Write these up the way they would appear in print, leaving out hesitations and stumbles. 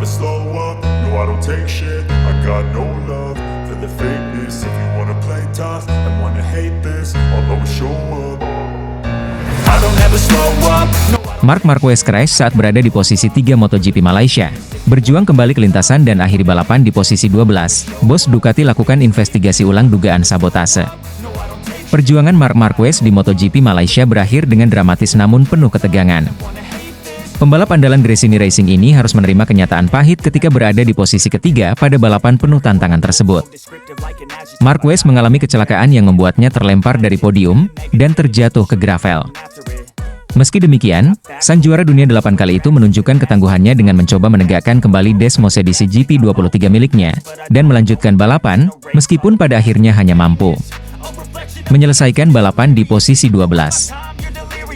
slow up, no I don't take shit. I got no love for the fakeness. If you wanna play tough and wanna hate this, I'll always show up. I don't ever slow up, no. Marc Marquez crash saat berada di posisi 3 MotoGP Malaysia. Berjuang kembali ke lintasan dan akhiri balapan di posisi 12, bos Ducati lakukan investigasi ulang dugaan sabotase. Perjuangan Marc Marquez di MotoGP Malaysia berakhir dengan dramatis namun penuh ketegangan. Pembalap andalan Gresini Racing ini harus menerima kenyataan pahit ketika berada di posisi ketiga pada balapan penuh tantangan tersebut. Marquez mengalami kecelakaan yang membuatnya terlempar dari podium dan terjatuh ke gravel. Meski demikian, sang juara dunia 8 kali itu menunjukkan ketangguhannya dengan mencoba menegakkan kembali Desmosedici GP23 miliknya, dan melanjutkan balapan, meskipun pada akhirnya hanya mampu menyelesaikan balapan di posisi 12.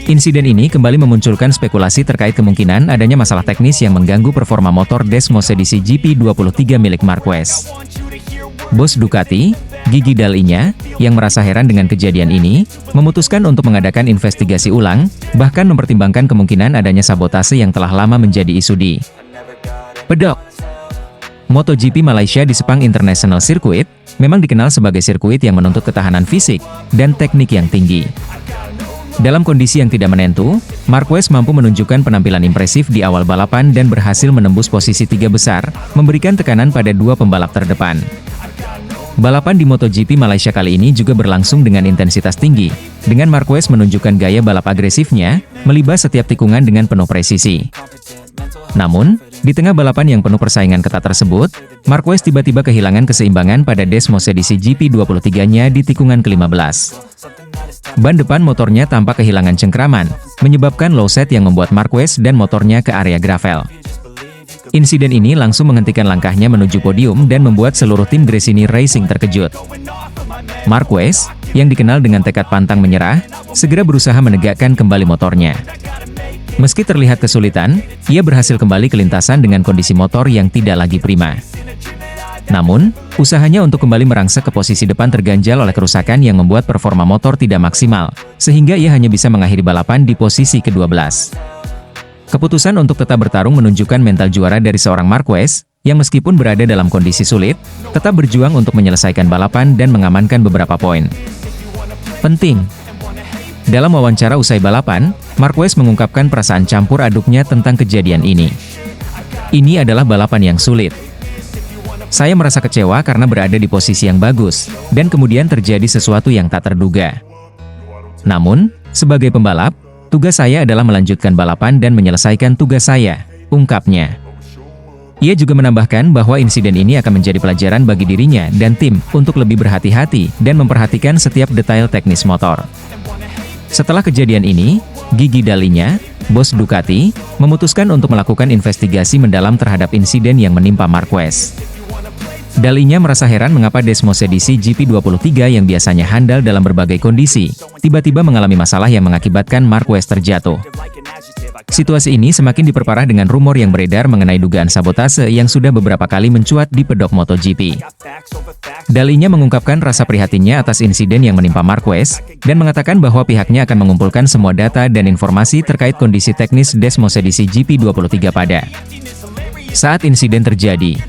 Insiden ini kembali memunculkan spekulasi terkait kemungkinan adanya masalah teknis yang mengganggu performa motor Desmosedici GP23 milik Marquez. Bos Ducati, Gigi Dall'Igna, yang merasa heran dengan kejadian ini, memutuskan untuk mengadakan investigasi ulang, bahkan mempertimbangkan kemungkinan adanya sabotase yang telah lama menjadi isu di pedok. MotoGP Malaysia di Sepang International Circuit, memang dikenal sebagai sirkuit yang menuntut ketahanan fisik dan teknik yang tinggi. Dalam kondisi yang tidak menentu, Marquez mampu menunjukkan penampilan impresif di awal balapan dan berhasil menembus posisi 3 besar, memberikan tekanan pada 2 pembalap terdepan. Balapan di MotoGP Malaysia kali ini juga berlangsung dengan intensitas tinggi, dengan Marquez menunjukkan gaya balap agresifnya, melibas setiap tikungan dengan penuh presisi. Namun, di tengah balapan yang penuh persaingan ketat tersebut, Marquez tiba-tiba kehilangan keseimbangan pada Desmosedici GP23-nya di tikungan ke-15. Ban depan motornya tampak kehilangan cengkraman, menyebabkan low set yang membuat Marquez dan motornya ke area gravel. Insiden ini langsung menghentikan langkahnya menuju podium dan membuat seluruh tim Gresini Racing terkejut. Marquez, yang dikenal dengan tekad pantang menyerah, segera berusaha menegakkan kembali motornya. Meski terlihat kesulitan, ia berhasil kembali ke lintasan dengan kondisi motor yang tidak lagi prima. Namun, usahanya untuk kembali merangsek ke posisi depan terganjal oleh kerusakan yang membuat performa motor tidak maksimal, sehingga ia hanya bisa mengakhiri balapan di posisi ke-12. Keputusan untuk tetap bertarung menunjukkan mental juara dari seorang Marquez, yang meskipun berada dalam kondisi sulit, tetap berjuang untuk menyelesaikan balapan dan mengamankan beberapa poin penting. Dalam wawancara usai balapan, Marquez mengungkapkan perasaan campur aduknya tentang kejadian ini. Ini adalah balapan yang sulit. Saya merasa kecewa karena berada di posisi yang bagus, dan kemudian terjadi sesuatu yang tak terduga. Namun, sebagai pembalap, tugas saya adalah melanjutkan balapan dan menyelesaikan tugas saya, ungkapnya. Ia juga menambahkan bahwa insiden ini akan menjadi pelajaran bagi dirinya dan tim untuk lebih berhati-hati dan memperhatikan setiap detail teknis motor. Setelah kejadian ini, Gigi Dall'Igna, bos Ducati, memutuskan untuk melakukan investigasi mendalam terhadap insiden yang menimpa Marquez. Dall'Igna merasa heran mengapa Desmosedici GP23 yang biasanya handal dalam berbagai kondisi, tiba-tiba mengalami masalah yang mengakibatkan Marquez terjatuh. Situasi ini semakin diperparah dengan rumor yang beredar mengenai dugaan sabotase yang sudah beberapa kali mencuat di pedok MotoGP. Dall'Igna mengungkapkan rasa prihatinnya atas insiden yang menimpa Marquez, dan mengatakan bahwa pihaknya akan mengumpulkan semua data dan informasi terkait kondisi teknis Desmosedici GP23 pada saat insiden terjadi.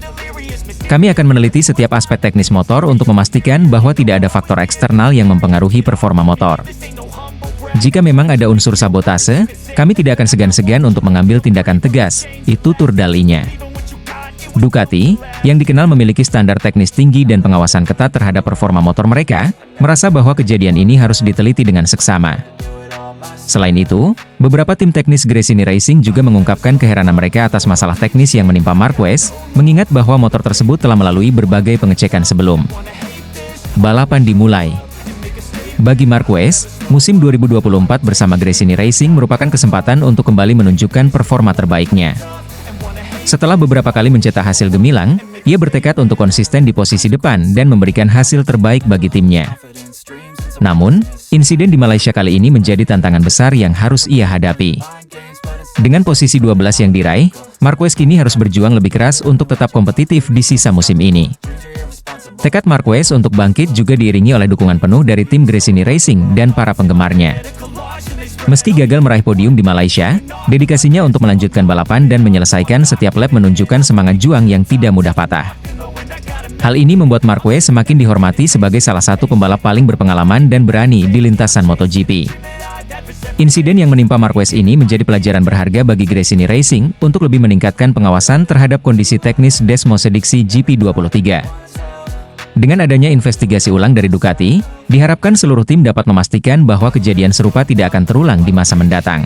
Kami akan meneliti setiap aspek teknis motor untuk memastikan bahwa tidak ada faktor eksternal yang mempengaruhi performa motor. Jika memang ada unsur sabotase, kami tidak akan segan-segan untuk mengambil tindakan tegas, itu tutur Dall'Igna. Ducati, yang dikenal memiliki standar teknis tinggi dan pengawasan ketat terhadap performa motor mereka, merasa bahwa kejadian ini harus diteliti dengan seksama. Selain itu, beberapa tim teknis Gresini Racing juga mengungkapkan keheranan mereka atas masalah teknis yang menimpa Marquez, mengingat bahwa motor tersebut telah melalui berbagai pengecekan sebelum balapan dimulai. Bagi Marquez, musim 2024 bersama Gresini Racing merupakan kesempatan untuk kembali menunjukkan performa terbaiknya. Setelah beberapa kali mencetak hasil gemilang, ia bertekad untuk konsisten di posisi depan dan memberikan hasil terbaik bagi timnya. Namun, insiden di Malaysia kali ini menjadi tantangan besar yang harus ia hadapi. Dengan posisi 12 yang diraih, Marquez kini harus berjuang lebih keras untuk tetap kompetitif di sisa musim ini. Tekad Marquez untuk bangkit juga diiringi oleh dukungan penuh dari tim Gresini Racing dan para penggemarnya. Meski gagal meraih podium di Malaysia, dedikasinya untuk melanjutkan balapan dan menyelesaikan setiap lap menunjukkan semangat juang yang tidak mudah patah. Hal ini membuat Marquez semakin dihormati sebagai salah satu pembalap paling berpengalaman dan berani di lintasan MotoGP. Insiden yang menimpa Marquez ini menjadi pelajaran berharga bagi Gresini Racing untuk lebih meningkatkan pengawasan terhadap kondisi teknis Desmosedici GP23. Dengan adanya investigasi ulang dari Ducati, diharapkan seluruh tim dapat memastikan bahwa kejadian serupa tidak akan terulang di masa mendatang.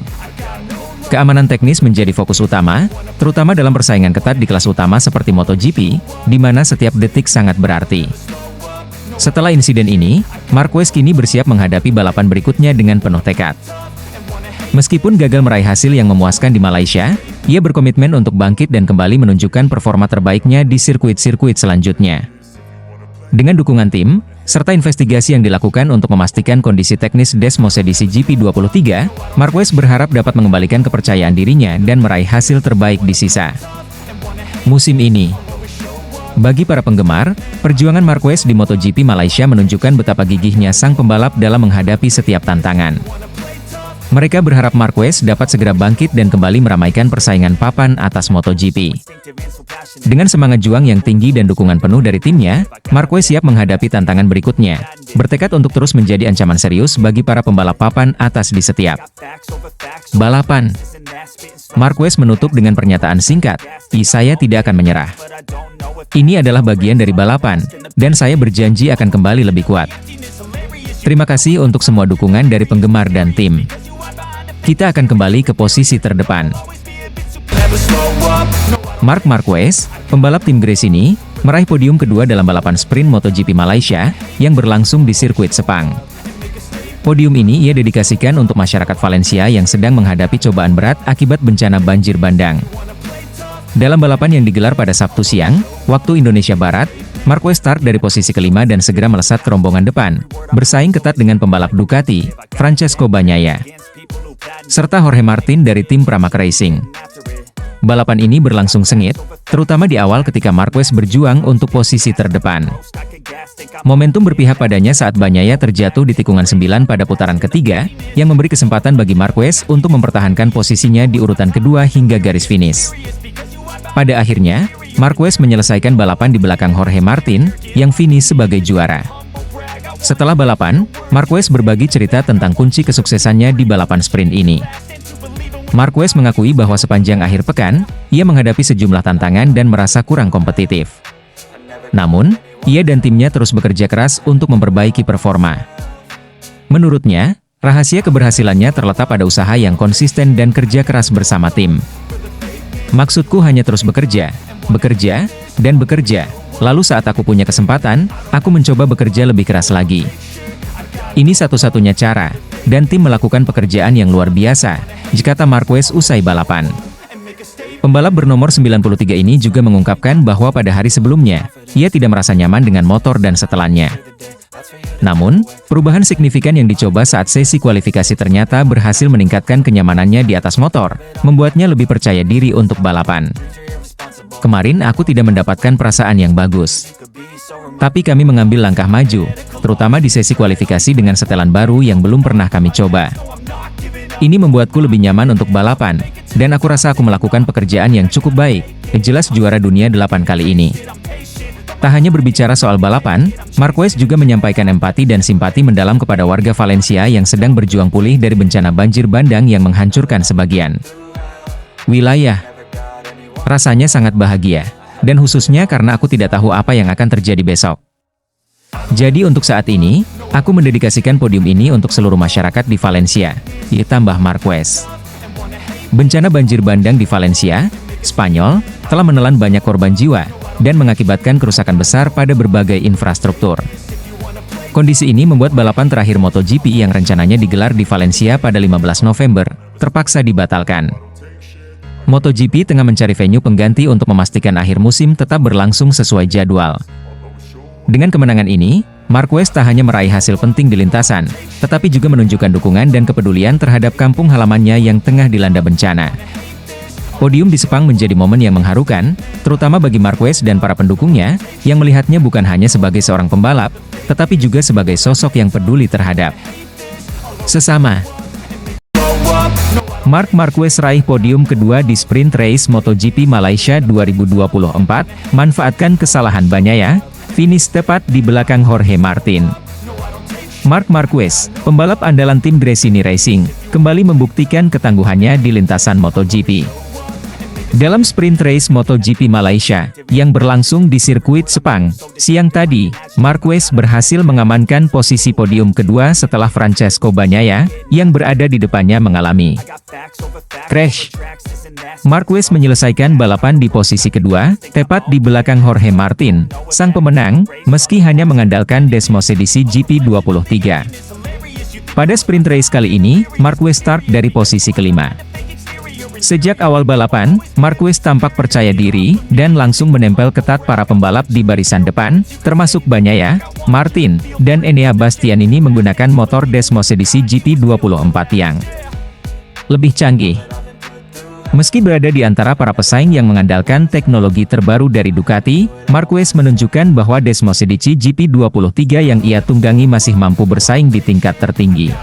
Keamanan teknis menjadi fokus utama, terutama dalam persaingan ketat di kelas utama seperti MotoGP, di mana setiap detik sangat berarti. Setelah insiden ini, Marquez kini bersiap menghadapi balapan berikutnya dengan penuh tekad. Meskipun gagal meraih hasil yang memuaskan di Malaysia, ia berkomitmen untuk bangkit dan kembali menunjukkan performa terbaiknya di sirkuit-sirkuit selanjutnya. Dengan dukungan tim, serta investigasi yang dilakukan untuk memastikan kondisi teknis Desmosedici GP23, Marquez berharap dapat mengembalikan kepercayaan dirinya dan meraih hasil terbaik di sisa musim ini. Bagi para penggemar, perjuangan Marquez di MotoGP Malaysia menunjukkan betapa gigihnya sang pembalap dalam menghadapi setiap tantangan. Mereka berharap Marquez dapat segera bangkit dan kembali meramaikan persaingan papan atas MotoGP. Dengan semangat juang yang tinggi dan dukungan penuh dari timnya, Marquez siap menghadapi tantangan berikutnya, bertekad untuk terus menjadi ancaman serius bagi para pembalap papan atas di setiap balapan. Marquez menutup dengan pernyataan singkat, "Saya tidak akan menyerah. Ini adalah bagian dari balapan, dan saya berjanji akan kembali lebih kuat." Terima kasih untuk semua dukungan dari penggemar dan tim. Kita akan kembali ke posisi terdepan. Marc Marquez, pembalap tim Gresini, meraih podium kedua dalam balapan sprint MotoGP Malaysia, yang berlangsung di sirkuit Sepang. Podium ini ia dedikasikan untuk masyarakat Valencia yang sedang menghadapi cobaan berat akibat bencana banjir bandang. Dalam balapan yang digelar pada Sabtu siang, waktu Indonesia Barat, Marquez start dari posisi kelima dan segera melesat ke rombongan depan, bersaing ketat dengan pembalap Ducati, Francesco Bagnaia, serta Jorge Martin dari tim Pramac Racing. Balapan ini berlangsung sengit, terutama di awal ketika Marquez berjuang untuk posisi terdepan. Momentum berpihak padanya saat Bagnaia terjatuh di tikungan 9 pada putaran ketiga, yang memberi kesempatan bagi Marquez untuk mempertahankan posisinya di urutan kedua hingga garis finish. Pada akhirnya, Marquez menyelesaikan balapan di belakang Jorge Martin, yang finish sebagai juara. Setelah balapan, Marquez berbagi cerita tentang kunci kesuksesannya di balapan sprint ini. Marquez mengakui bahwa sepanjang akhir pekan, ia menghadapi sejumlah tantangan dan merasa kurang kompetitif. Namun, ia dan timnya terus bekerja keras untuk memperbaiki performa. Menurutnya, rahasia keberhasilannya terletak pada usaha yang konsisten dan kerja keras bersama tim. "Maksudku hanya terus bekerja, dan bekerja. Lalu saat aku punya kesempatan, aku mencoba bekerja lebih keras lagi. Ini satu-satunya cara, dan tim melakukan pekerjaan yang luar biasa," kata Marquez usai balapan. Pembalap bernomor 93 ini juga mengungkapkan bahwa pada hari sebelumnya, ia tidak merasa nyaman dengan motor dan setelannya. Namun, perubahan signifikan yang dicoba saat sesi kualifikasi ternyata berhasil meningkatkan kenyamanannya di atas motor, membuatnya lebih percaya diri untuk balapan. "Kemarin aku tidak mendapatkan perasaan yang bagus. Tapi kami mengambil langkah maju, terutama di sesi kualifikasi dengan setelan baru yang belum pernah kami coba. Ini membuatku lebih nyaman untuk balapan, dan aku rasa aku melakukan pekerjaan yang cukup baik," jelas juara dunia 8 kali ini. Tak hanya berbicara soal balapan, Marquez juga menyampaikan empati dan simpati mendalam kepada warga Valencia yang sedang berjuang pulih dari bencana banjir bandang yang menghancurkan sebagian wilayah. "Rasanya sangat bahagia, dan khususnya karena aku tidak tahu apa yang akan terjadi besok. Jadi untuk saat ini, aku mendedikasikan podium ini untuk seluruh masyarakat di Valencia," ditambah Marquez. Bencana banjir bandang di Valencia, Spanyol, telah menelan banyak korban jiwa, dan mengakibatkan kerusakan besar pada berbagai infrastruktur. Kondisi ini membuat balapan terakhir MotoGP yang rencananya digelar di Valencia pada 15 November, terpaksa dibatalkan. MotoGP tengah mencari venue pengganti untuk memastikan akhir musim tetap berlangsung sesuai jadwal. Dengan kemenangan ini, Marquez tak hanya meraih hasil penting di lintasan, tetapi juga menunjukkan dukungan dan kepedulian terhadap kampung halamannya yang tengah dilanda bencana. Podium di Sepang menjadi momen yang mengharukan, terutama bagi Marquez dan para pendukungnya, yang melihatnya bukan hanya sebagai seorang pembalap, tetapi juga sebagai sosok yang peduli terhadap sesama. Marc Marquez raih podium kedua di sprint race MotoGP Malaysia 2024, manfaatkan kesalahan Bagnaia, finish tepat di belakang Jorge Martin. Marc Marquez, pembalap andalan tim Gresini Racing, kembali membuktikan ketangguhannya di lintasan MotoGP. Dalam sprint race MotoGP Malaysia, yang berlangsung di sirkuit Sepang, siang tadi, Marquez berhasil mengamankan posisi podium kedua setelah Francesco Bagnaia, yang berada di depannya mengalami crash. Marquez menyelesaikan balapan di posisi kedua, tepat di belakang Jorge Martin, sang pemenang, meski hanya mengandalkan Desmosedici GP23. Pada sprint race kali ini, Marquez start dari posisi kelima. Sejak awal balapan, Marquez tampak percaya diri, dan langsung menempel ketat para pembalap di barisan depan, termasuk Bagnaia, Martin, dan Enea Bastianini menggunakan motor Desmosedici GP24 yang lebih canggih. Meski berada di antara para pesaing yang mengandalkan teknologi terbaru dari Ducati, Marquez menunjukkan bahwa Desmosedici GP23 yang ia tunggangi masih mampu bersaing di tingkat tertinggi.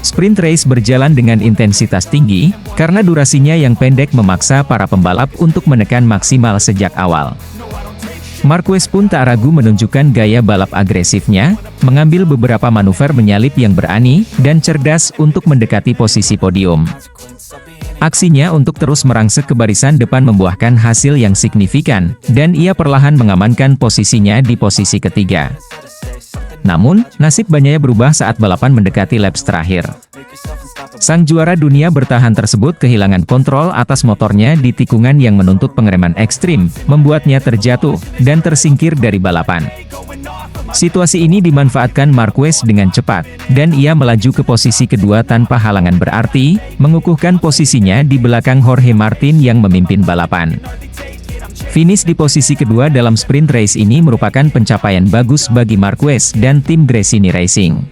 Sprint race berjalan dengan intensitas tinggi, karena durasinya yang pendek memaksa para pembalap untuk menekan maksimal sejak awal. Marquez pun tak ragu menunjukkan gaya balap agresifnya, mengambil beberapa manuver menyalip yang berani, dan cerdas untuk mendekati posisi podium. Aksinya untuk terus merangsek ke barisan depan membuahkan hasil yang signifikan, dan ia perlahan mengamankan posisinya di posisi ketiga. Namun, nasib Bagnaia berubah saat balapan mendekati laps terakhir. Sang juara dunia bertahan tersebut kehilangan kontrol atas motornya di tikungan yang menuntut pengereman ekstrim, membuatnya terjatuh, dan tersingkir dari balapan. Situasi ini dimanfaatkan Marquez dengan cepat, dan ia melaju ke posisi kedua tanpa halangan berarti, mengukuhkan posisinya di belakang Jorge Martin yang memimpin balapan. Finish di posisi kedua dalam sprint race ini merupakan pencapaian bagus bagi Marquez dan tim Gresini Racing.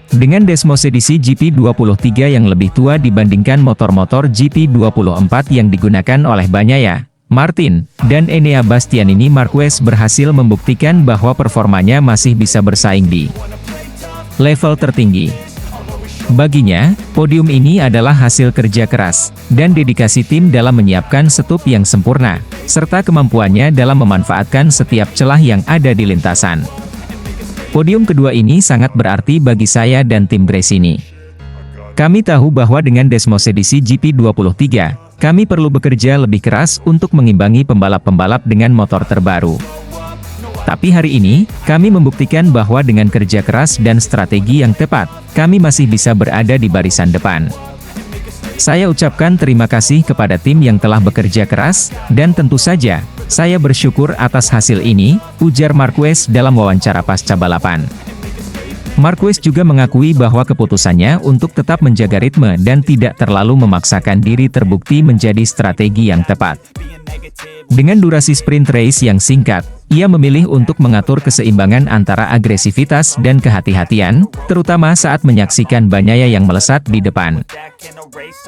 Dengan Desmosedici GP23 yang lebih tua dibandingkan motor-motor GP24 yang digunakan oleh Bagnaia, Martin, dan Enea Bastianini, Marquez berhasil membuktikan bahwa performanya masih bisa bersaing di level tertinggi. Baginya, podium ini adalah hasil kerja keras, dan dedikasi tim dalam menyiapkan setup yang sempurna, serta kemampuannya dalam memanfaatkan setiap celah yang ada di lintasan. Podium kedua ini sangat berarti bagi saya dan tim Gresini. Kami tahu bahwa dengan Desmosedici GP23, kami perlu bekerja lebih keras untuk mengimbangi pembalap-pembalap dengan motor terbaru. Tapi hari ini, kami membuktikan bahwa dengan kerja keras dan strategi yang tepat, kami masih bisa berada di barisan depan. Saya ucapkan terima kasih kepada tim yang telah bekerja keras, dan tentu saja, saya bersyukur atas hasil ini, ujar Marquez dalam wawancara pasca balapan. Marquez juga mengakui bahwa keputusannya untuk tetap menjaga ritme dan tidak terlalu memaksakan diri terbukti menjadi strategi yang tepat. Dengan durasi sprint race yang singkat, ia memilih untuk mengatur keseimbangan antara agresivitas dan kehati-hatian, terutama saat menyaksikan Bagnaia yang melesat di depan.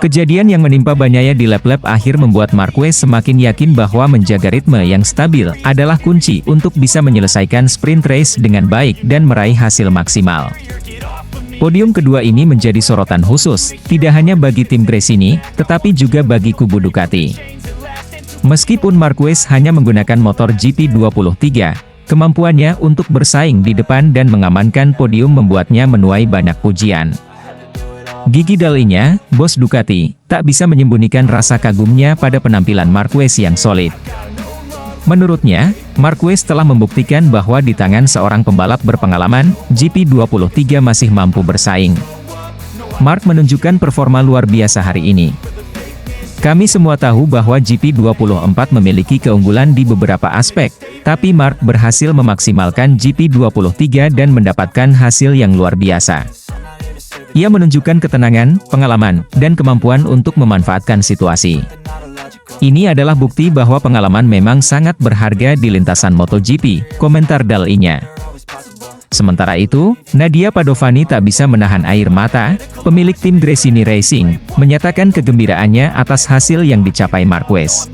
Kejadian yang menimpa Bagnaia di lap-lap akhir membuat Marquez semakin yakin bahwa menjaga ritme yang stabil adalah kunci untuk bisa menyelesaikan sprint race dengan baik dan meraih hasil maksimal. Podium kedua ini menjadi sorotan khusus, tidak hanya bagi tim Gresini, tetapi juga bagi kubu Ducati. Meskipun Marquez hanya menggunakan motor GP23, kemampuannya untuk bersaing di depan dan mengamankan podium membuatnya menuai banyak pujian. Gigi Dalinya, bos Ducati, tak bisa menyembunyikan rasa kagumnya pada penampilan Marquez yang solid. Menurutnya, Marquez telah membuktikan bahwa di tangan seorang pembalap berpengalaman, GP23 masih mampu bersaing. Marc menunjukkan performa luar biasa hari ini. Kami semua tahu bahwa GP24 memiliki keunggulan di beberapa aspek, tapi Marc berhasil memaksimalkan GP23 dan mendapatkan hasil yang luar biasa. Ia menunjukkan ketenangan, pengalaman, dan kemampuan untuk memanfaatkan situasi. Ini adalah bukti bahwa pengalaman memang sangat berharga di lintasan MotoGP, komentar Dalinya. Sementara itu, Nadia Padovani tak bisa menahan air mata, pemilik tim Gresini Racing, menyatakan kegembiraannya atas hasil yang dicapai Marquez.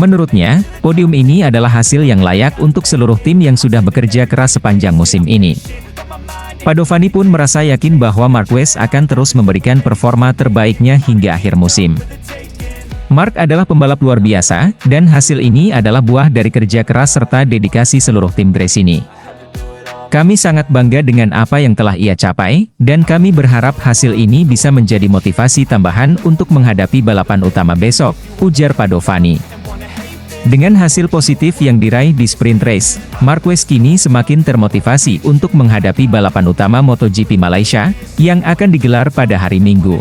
Menurutnya, podium ini adalah hasil yang layak untuk seluruh tim yang sudah bekerja keras sepanjang musim ini. Padovani pun merasa yakin bahwa Marquez akan terus memberikan performa terbaiknya hingga akhir musim. Mark adalah pembalap luar biasa, dan hasil ini adalah buah dari kerja keras serta dedikasi seluruh tim Gresini. Kami sangat bangga dengan apa yang telah ia capai, dan kami berharap hasil ini bisa menjadi motivasi tambahan untuk menghadapi balapan utama besok, ujar Padovani. Dengan hasil positif yang diraih di sprint race, Marquez kini semakin termotivasi untuk menghadapi balapan utama MotoGP Malaysia, yang akan digelar pada hari Minggu.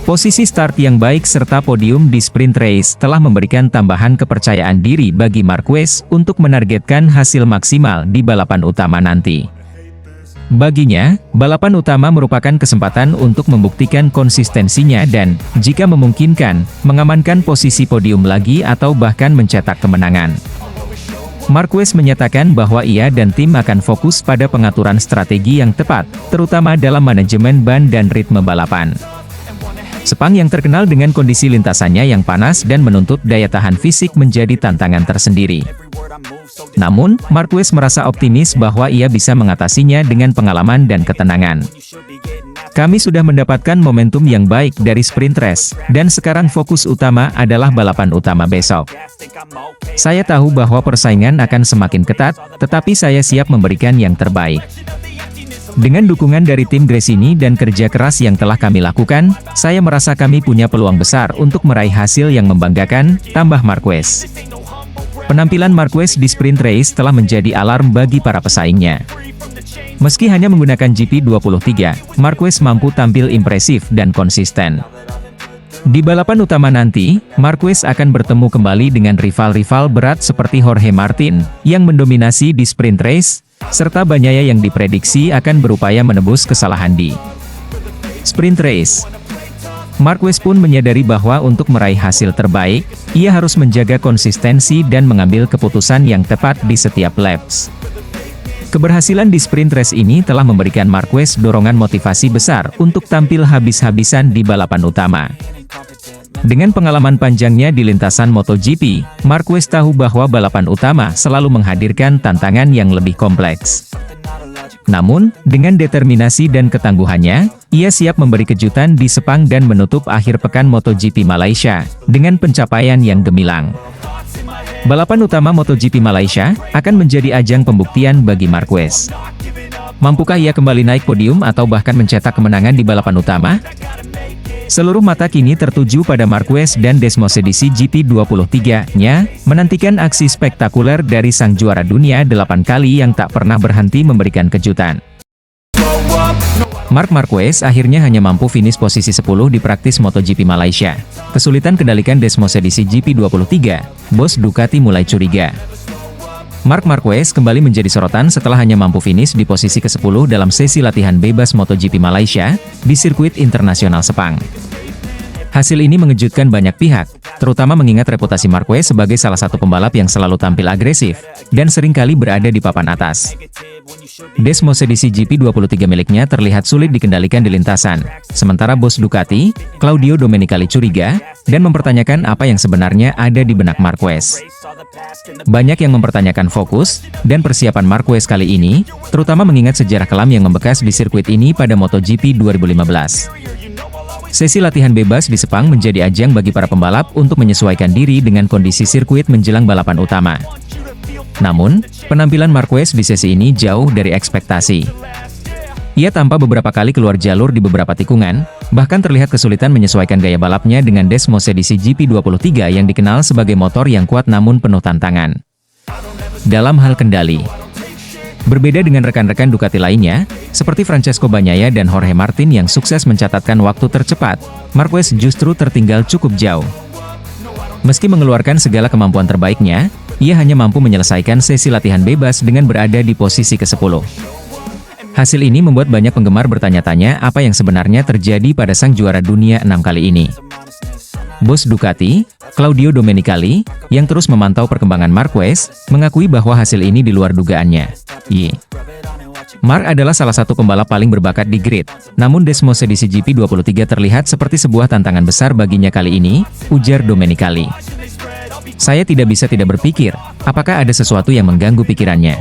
Posisi start yang baik serta podium di sprint race telah memberikan tambahan kepercayaan diri bagi Marquez untuk menargetkan hasil maksimal di balapan utama nanti. Baginya, balapan utama merupakan kesempatan untuk membuktikan konsistensinya dan, jika memungkinkan, mengamankan posisi podium lagi atau bahkan mencetak kemenangan. Marquez menyatakan bahwa ia dan tim akan fokus pada pengaturan strategi yang tepat, terutama dalam manajemen ban dan ritme balapan. Sepang yang terkenal dengan kondisi lintasannya yang panas dan menuntut daya tahan fisik menjadi tantangan tersendiri. Namun, Marquez merasa optimis bahwa ia bisa mengatasinya dengan pengalaman dan ketenangan. Kami sudah mendapatkan momentum yang baik dari sprint race, dan sekarang fokus utama adalah balapan utama besok. Saya tahu bahwa persaingan akan semakin ketat, tetapi saya siap memberikan yang terbaik. Dengan dukungan dari tim Gresini dan kerja keras yang telah kami lakukan, saya merasa kami punya peluang besar untuk meraih hasil yang membanggakan, tambah Marquez. Penampilan Marquez di sprint race telah menjadi alarm bagi para pesaingnya. Meski hanya menggunakan GP23, Marquez mampu tampil impresif dan konsisten. Di balapan utama nanti, Marquez akan bertemu kembali dengan rival-rival berat seperti Jorge Martin, yang mendominasi di sprint race, serta Bagnaia yang diprediksi akan berupaya menebus kesalahan di sprint race. Marquez pun menyadari bahwa untuk meraih hasil terbaik, ia harus menjaga konsistensi dan mengambil keputusan yang tepat di setiap laps. Keberhasilan di sprint race ini telah memberikan Marquez dorongan motivasi besar untuk tampil habis-habisan di balapan utama. Dengan pengalaman panjangnya di lintasan MotoGP, Marquez tahu bahwa balapan utama selalu menghadirkan tantangan yang lebih kompleks. Namun, dengan determinasi dan ketangguhannya, ia siap memberi kejutan di Sepang dan menutup akhir pekan MotoGP Malaysia dengan pencapaian yang gemilang. Balapan utama MotoGP Malaysia akan menjadi ajang pembuktian bagi Marquez. Mampukah ia kembali naik podium atau bahkan mencetak kemenangan di balapan utama? Seluruh mata kini tertuju pada Marquez dan Desmosedici GP23-nya, menantikan aksi spektakuler dari sang juara dunia 8 kali yang tak pernah berhenti memberikan kejutan. Marc Marquez akhirnya hanya mampu finish posisi 10 di praktis MotoGP Malaysia. Kesulitan kendalikan Desmosedici GP23, bos Ducati mulai curiga. Marc Marquez kembali menjadi sorotan setelah hanya mampu finish di posisi ke-10 dalam sesi latihan bebas MotoGP Malaysia, di sirkuit internasional Sepang. Hasil ini mengejutkan banyak pihak, terutama mengingat reputasi Marquez sebagai salah satu pembalap yang selalu tampil agresif, dan seringkali berada di papan atas. Desmosedici GP23 miliknya terlihat sulit dikendalikan di lintasan, sementara bos Ducati, Claudio Domenicali curiga, dan mempertanyakan apa yang sebenarnya ada di benak Marquez. Banyak yang mempertanyakan fokus dan persiapan Marquez kali ini, terutama mengingat sejarah kelam yang membekas di sirkuit ini pada MotoGP 2015. Sesi latihan bebas di Sepang menjadi ajang bagi para pembalap untuk menyesuaikan diri dengan kondisi sirkuit menjelang balapan utama. Namun, penampilan Marquez di sesi ini jauh dari ekspektasi. Ia tampak beberapa kali keluar jalur di beberapa tikungan, bahkan terlihat kesulitan menyesuaikan gaya balapnya dengan Desmosedici GP23 yang dikenal sebagai motor yang kuat namun penuh tantangan. Dalam hal kendali, berbeda dengan rekan-rekan Ducati lainnya, seperti Francesco Bagnaia dan Jorge Martin yang sukses mencatatkan waktu tercepat, Marquez justru tertinggal cukup jauh. Meski mengeluarkan segala kemampuan terbaiknya, ia hanya mampu menyelesaikan sesi latihan bebas dengan berada di posisi ke-10. Hasil ini membuat banyak penggemar bertanya-tanya apa yang sebenarnya terjadi pada sang juara dunia 6 kali ini. Bos Ducati, Claudio Domenicali, yang terus memantau perkembangan Marquez, mengakui bahwa hasil ini di luar dugaannya. Marc adalah salah satu pembalap paling berbakat di grid, namun Desmosedici GP23 terlihat seperti sebuah tantangan besar baginya kali ini, ujar Domenicali. Saya tidak bisa tidak berpikir, apakah ada sesuatu yang mengganggu pikirannya.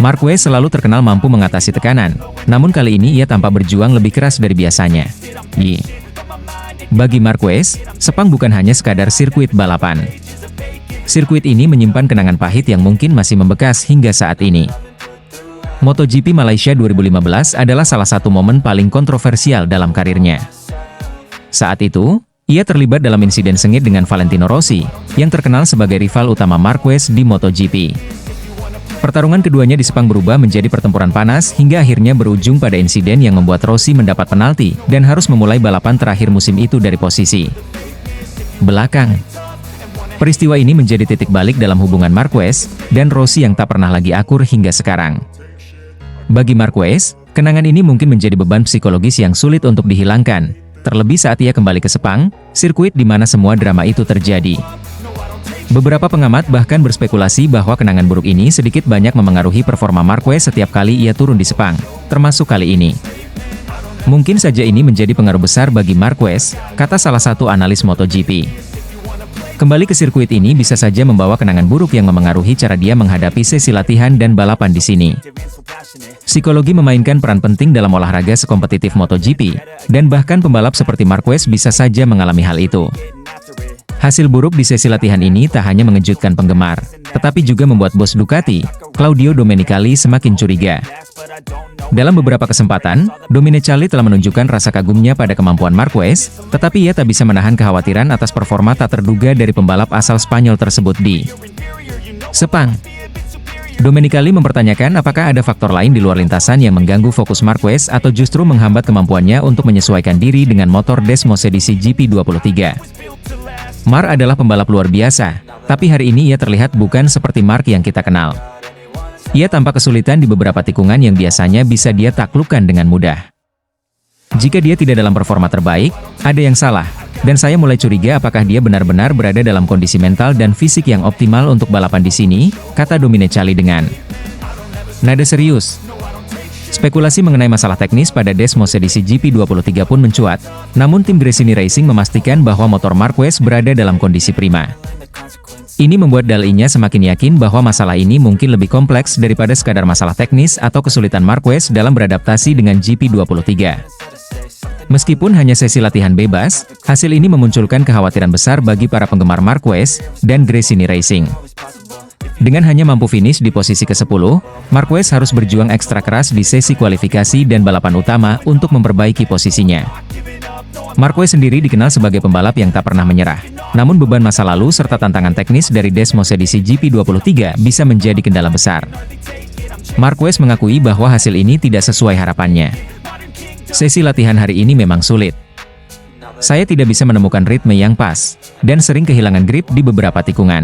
Marquez selalu terkenal mampu mengatasi tekanan, namun kali ini ia tampak berjuang lebih keras dari biasanya. Bagi Marquez, Sepang bukan hanya sekadar sirkuit balapan. Sirkuit ini menyimpan kenangan pahit yang mungkin masih membekas hingga saat ini. MotoGP Malaysia 2015 adalah salah satu momen paling kontroversial dalam karirnya. Saat itu, ia terlibat dalam insiden sengit dengan Valentino Rossi, yang terkenal sebagai rival utama Marquez di MotoGP. Pertarungan keduanya di Sepang berubah menjadi pertempuran panas hingga akhirnya berujung pada insiden yang membuat Rossi mendapat penalti dan harus memulai balapan terakhir musim itu dari posisi belakang. Peristiwa ini menjadi titik balik dalam hubungan Marquez dan Rossi yang tak pernah lagi akur hingga sekarang. Bagi Marquez, kenangan ini mungkin menjadi beban psikologis yang sulit untuk dihilangkan, terlebih saat ia kembali ke Sepang, sirkuit di mana semua drama itu terjadi. Beberapa pengamat bahkan berspekulasi bahwa kenangan buruk ini sedikit banyak memengaruhi performa Marquez setiap kali ia turun di Sepang, termasuk kali ini. Mungkin saja ini menjadi pengaruh besar bagi Marquez, kata salah satu analis MotoGP. Kembali ke sirkuit ini bisa saja membawa kenangan buruk yang memengaruhi cara dia menghadapi sesi latihan dan balapan di sini. Psikologi memainkan peran penting dalam olahraga sekompetitif MotoGP, dan bahkan pembalap seperti Marquez bisa saja mengalami hal itu. Hasil buruk di sesi latihan ini tak hanya mengejutkan penggemar, tetapi juga membuat bos Ducati, Claudio Domenicali semakin curiga. Dalam beberapa kesempatan, Domenicali telah menunjukkan rasa kagumnya pada kemampuan Marquez, tetapi ia tak bisa menahan kekhawatiran atas performa tak terduga dari pembalap asal Spanyol tersebut di Sepang. Domenicali mempertanyakan apakah ada faktor lain di luar lintasan yang mengganggu fokus Marquez atau justru menghambat kemampuannya untuk menyesuaikan diri dengan motor Desmosedici GP23. Mar adalah pembalap luar biasa, tapi hari ini ia terlihat bukan seperti Mark yang kita kenal. Ia tampak kesulitan di beberapa tikungan yang biasanya bisa dia taklukkan dengan mudah. Jika dia tidak dalam performa terbaik, ada yang salah, dan saya mulai curiga apakah dia benar-benar berada dalam kondisi mental dan fisik yang optimal untuk balapan di sini, kata Domenicali dengan nada serius. Spekulasi mengenai masalah teknis pada Desmosedici GP23 pun mencuat, namun tim Gresini Racing memastikan bahwa motor Marquez berada dalam kondisi prima. Ini membuat dalinya semakin yakin bahwa masalah ini mungkin lebih kompleks daripada sekadar masalah teknis atau kesulitan Marquez dalam beradaptasi dengan GP23. Meskipun hanya sesi latihan bebas, hasil ini memunculkan kekhawatiran besar bagi para penggemar Marquez dan Gresini Racing. Dengan hanya mampu finish di posisi ke-10, Marquez harus berjuang ekstra keras di sesi kualifikasi dan balapan utama untuk memperbaiki posisinya. Marquez sendiri dikenal sebagai pembalap yang tak pernah menyerah. Namun beban masa lalu serta tantangan teknis dari Desmosedici GP23 bisa menjadi kendala besar. Marquez mengakui bahwa hasil ini tidak sesuai harapannya. Sesi latihan hari ini memang sulit. Saya tidak bisa menemukan ritme yang pas, dan sering kehilangan grip di beberapa tikungan.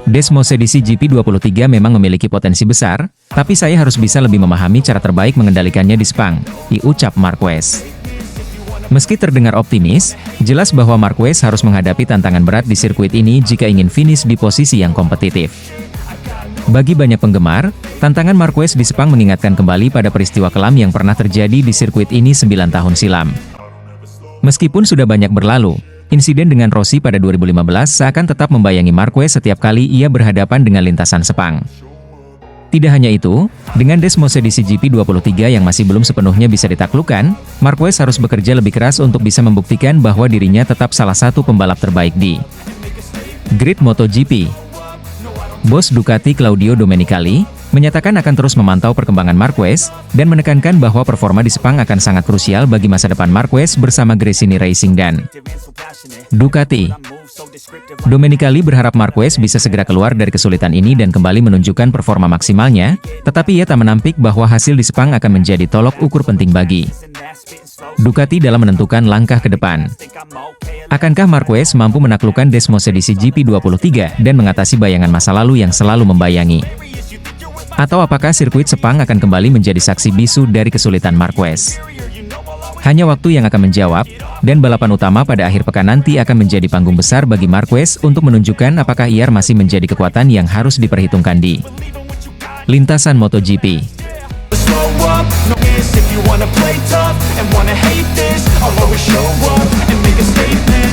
Desmosedici GP23 memang memiliki potensi besar, tapi saya harus bisa lebih memahami cara terbaik mengendalikannya di Sepang, diucap Marquez. Meski terdengar optimis, jelas bahwa Marquez harus menghadapi tantangan berat di sirkuit ini jika ingin finish di posisi yang kompetitif. Bagi banyak penggemar, tantangan Marquez di Sepang mengingatkan kembali pada peristiwa kelam yang pernah terjadi di sirkuit ini 9 tahun silam. Meskipun sudah banyak berlalu, insiden dengan Rossi pada 2015 seakan tetap membayangi Marquez setiap kali ia berhadapan dengan lintasan Sepang. Tidak hanya itu, dengan Desmosedici GP23 yang masih belum sepenuhnya bisa ditaklukkan, Marquez harus bekerja lebih keras untuk bisa membuktikan bahwa dirinya tetap salah satu pembalap terbaik di grid MotoGP. Bos Ducati Claudio Domenicali menyatakan akan terus memantau perkembangan Marquez dan menekankan bahwa performa di Sepang akan sangat krusial bagi masa depan Marquez bersama Gresini Racing dan Ducati. Domenicali berharap Marquez bisa segera keluar dari kesulitan ini dan kembali menunjukkan performa maksimalnya, tetapi ia tak menampik bahwa hasil di Sepang akan menjadi tolok ukur penting bagi Ducati dalam menentukan langkah ke depan. Akankah Marquez mampu menaklukkan Desmosedici GP23 dan mengatasi bayangan masa lalu yang selalu membayangi? Atau apakah sirkuit Sepang akan kembali menjadi saksi bisu dari kesulitan Marquez? Hanya waktu yang akan menjawab, dan balapan utama pada akhir pekan nanti akan menjadi panggung besar bagi Marquez untuk menunjukkan apakah ia masih menjadi kekuatan yang harus diperhitungkan di lintasan MotoGP. If you wanna play tough and wanna hate this, I'll always show up and make a statement.